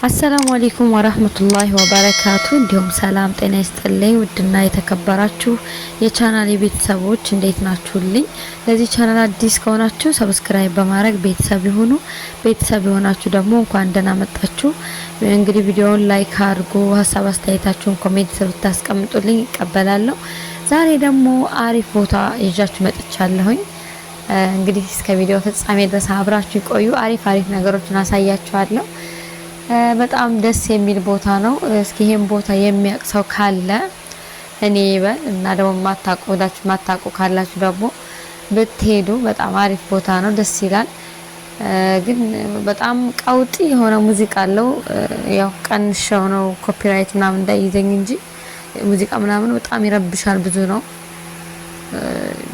አሰላሙ አለይኩም ወራህመቱላሂ ወበረካቱ። እንዲሁም ሰላም ጤና ይስጥልኝ። ውድና የተከበራችሁ የቻናሌ ቤተሰቦች እንዴት ናችሁልኝ? ለዚህ ቻናል አዲስ ከሆናችሁ ሰብስክራይብ በማድረግ ቤተሰብ ይሁኑ። ቤተሰብ የሆናችሁ ደግሞ እንኳን ደህና መጣችሁ። እንግዲህ ቪዲዮውን ላይክ አድርጉ፣ ሀሳብ አስተያየታችሁን ኮሜንት ብታስቀምጡልኝ እቀበላለሁ። ዛሬ ደግሞ አሪፍ ቦታ ይዣችሁ መጥቻለሁኝ። እንግዲህ እስከ ቪዲዮ ፍጻሜ ድረስ አብራችሁ ይቆዩ። አሪፍ ነገሮችን አሳያችኋለሁ። በጣም ደስ የሚል ቦታ ነው። እስኪ ይሄን ቦታ የሚያውቅ ሰው ካለ እኔ ይበል እና ደግሞ ማታውቁ ካላችሁ ደግሞ ብትሄዱ በጣም አሪፍ ቦታ ነው። ደስ ይላል። ግን በጣም ቀውጢ የሆነ ሙዚቃ አለው። ያው ቀንሼው ነው ኮፒራይት ምናምን እንዳይዘኝ እንጂ ሙዚቃ ምናምን በጣም ይረብሻል። ብዙ ነው።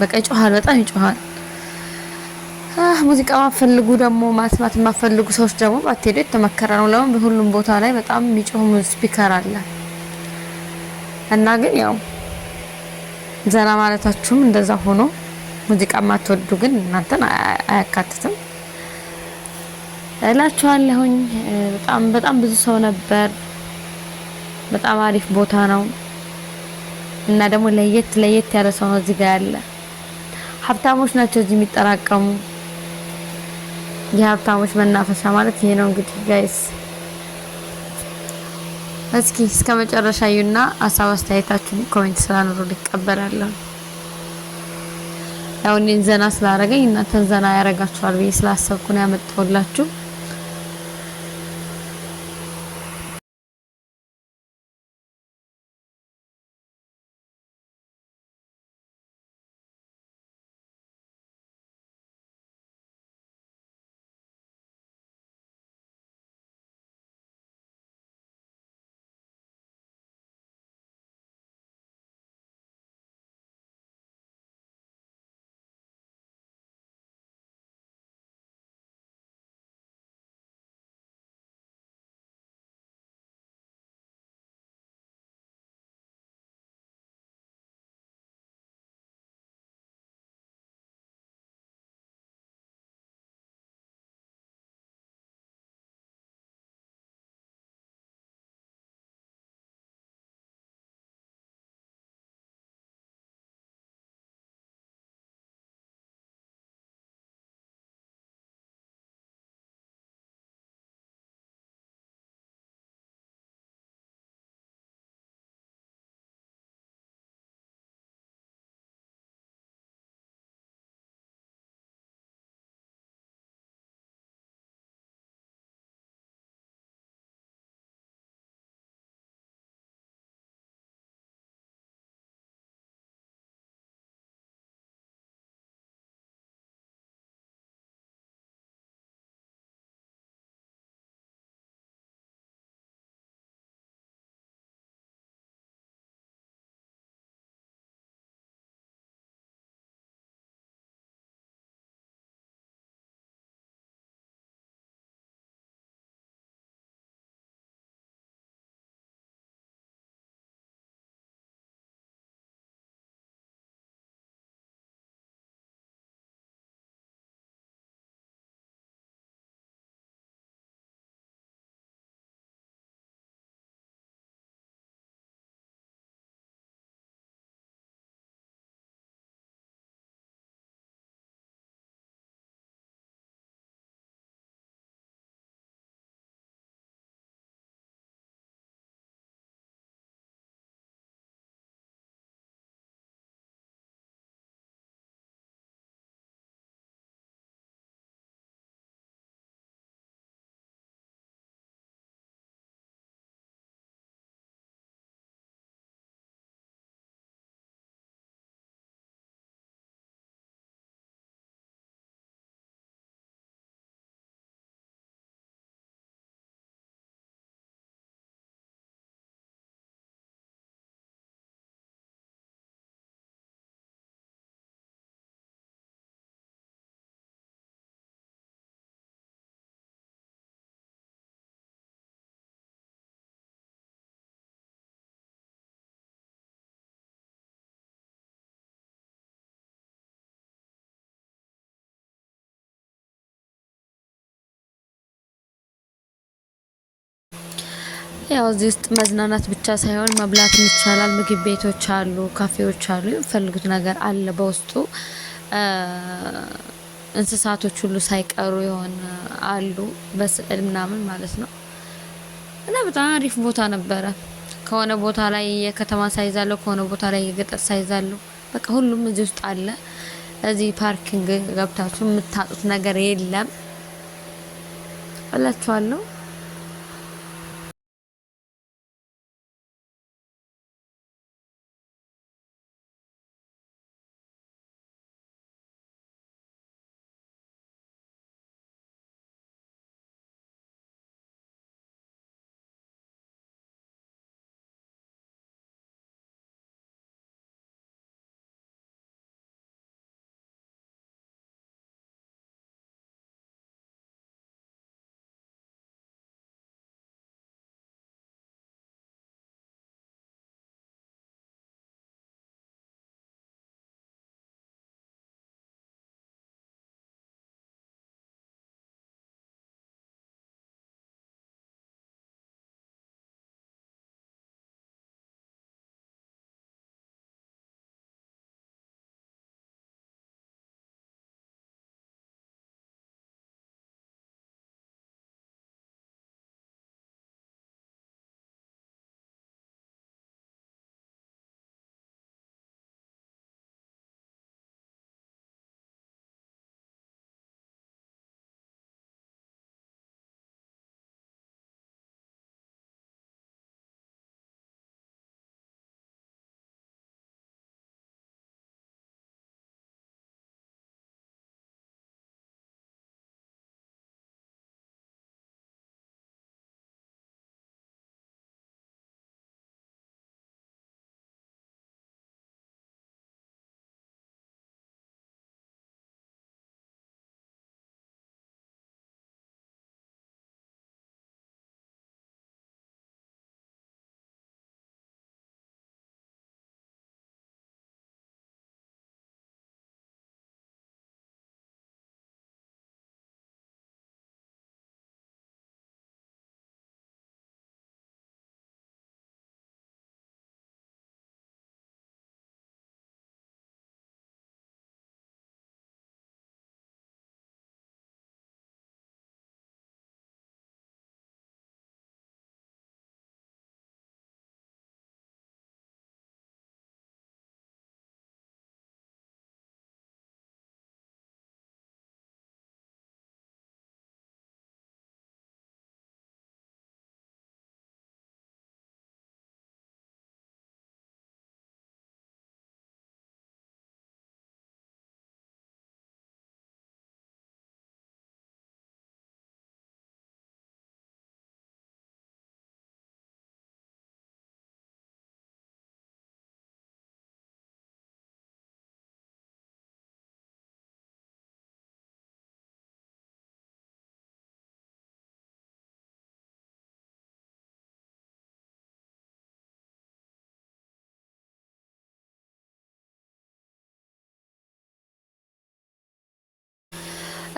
በቃ ይጮሃል፣ በጣም ይጮሃል። ሙዚቃ ማፈልጉ ደግሞ ማስማት ማፈልጉ ሰዎች ደግሞ ባትሄዱ የተመከረ ነው። ለምን በሁሉም ቦታ ላይ በጣም የሚጮህ ስፒከር አለ እና ግን ያው ዘና ማለታችሁም እንደዛ ሆኖ ሙዚቃ ማትወዱ ግን እናንተን አያካትትም እላችኋለሁኝ። በጣም ብዙ ሰው ነበር። በጣም አሪፍ ቦታ ነው እና ደግሞ ለየት ያለ ሰው ነው እዚህ ጋር ያለ። ሀብታሞች ናቸው እዚህ የሚጠራቀሙ። የሀብታሞች መናፈሻ ማለት ይሄ ነው እንግዲህ ጋይስ። እስኪ እስከ መጨረሻ እዩና ሀሳብ አስተያየታችሁን ኮሜንት ስላኖሩ ልቀበላለሁ። ያው እኔን ዘና ስላደረገኝ እናንተን ዘና ያረጋችኋል ብዬ ስላሰብኩ ነው ያመጣሁላችሁ። ያው እዚህ ውስጥ መዝናናት ብቻ ሳይሆን መብላትም ይቻላል። ምግብ ቤቶች አሉ፣ ካፌዎች አሉ፣ የሚፈልጉት ነገር አለ በውስጡ። እንስሳቶች ሁሉ ሳይቀሩ የሆነ አሉ በስዕል ምናምን ማለት ነው። እና በጣም አሪፍ ቦታ ነበረ። ከሆነ ቦታ ላይ የከተማ ሳይዝ አለው፣ ከሆነ ቦታ ላይ የገጠር ሳይዝ አለው። በቃ ሁሉም እዚህ ውስጥ አለ። እዚህ ፓርኪንግ ገብታችሁ የምታጡት ነገር የለም እላችኋለሁ።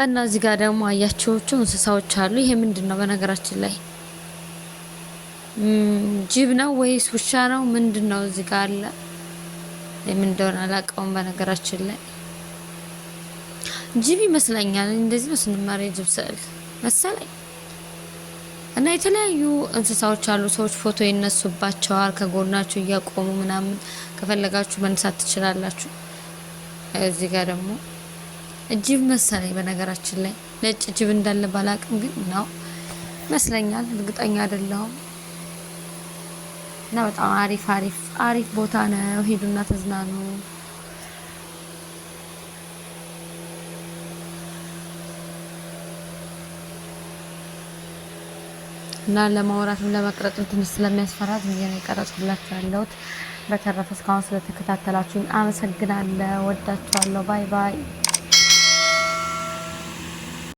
እና እዚህ ጋር ደግሞ አያቸዎቹ እንስሳዎች አሉ። ይሄ ምንድነው? በነገራችን ላይ ጅብ ነው ወይስ ውሻ ነው? ምንድነው? እዚህ ጋር አለ። ምን እንደሆነ አላውቀውም። በነገራችን ላይ ጅብ ይመስለኛል። እንደዚህ ነው ስንማር የጅብ ስዕል መሰለኝ። እና የተለያዩ እንስሳዎች አሉ። ሰዎች ፎቶ ይነሱባቸዋል ከጎናቸው እያቆሙ ምናምን። ከፈለጋችሁ መነሳት ትችላላችሁ። እዚህ ጋር ደግሞ ጅብ መሰለኝ። በነገራችን ላይ ነጭ ጅብ እንዳለ ባላቅም ግን ነው ይመስለኛል፣ እርግጠኛ አይደለሁም። እና በጣም አሪፍ ቦታ ነው። ሄዱና ተዝናኑ። እና ለማውራትም ለመቅረጽም ትንሽ ስለሚያስፈራት ብዬ ነው የቀረጽኩላችሁ ያለሁት። በተረፈ እስካሁን ስለተከታተላችሁኝ አመሰግናለሁ። ወዳችኋለሁ። ባይ ባይ።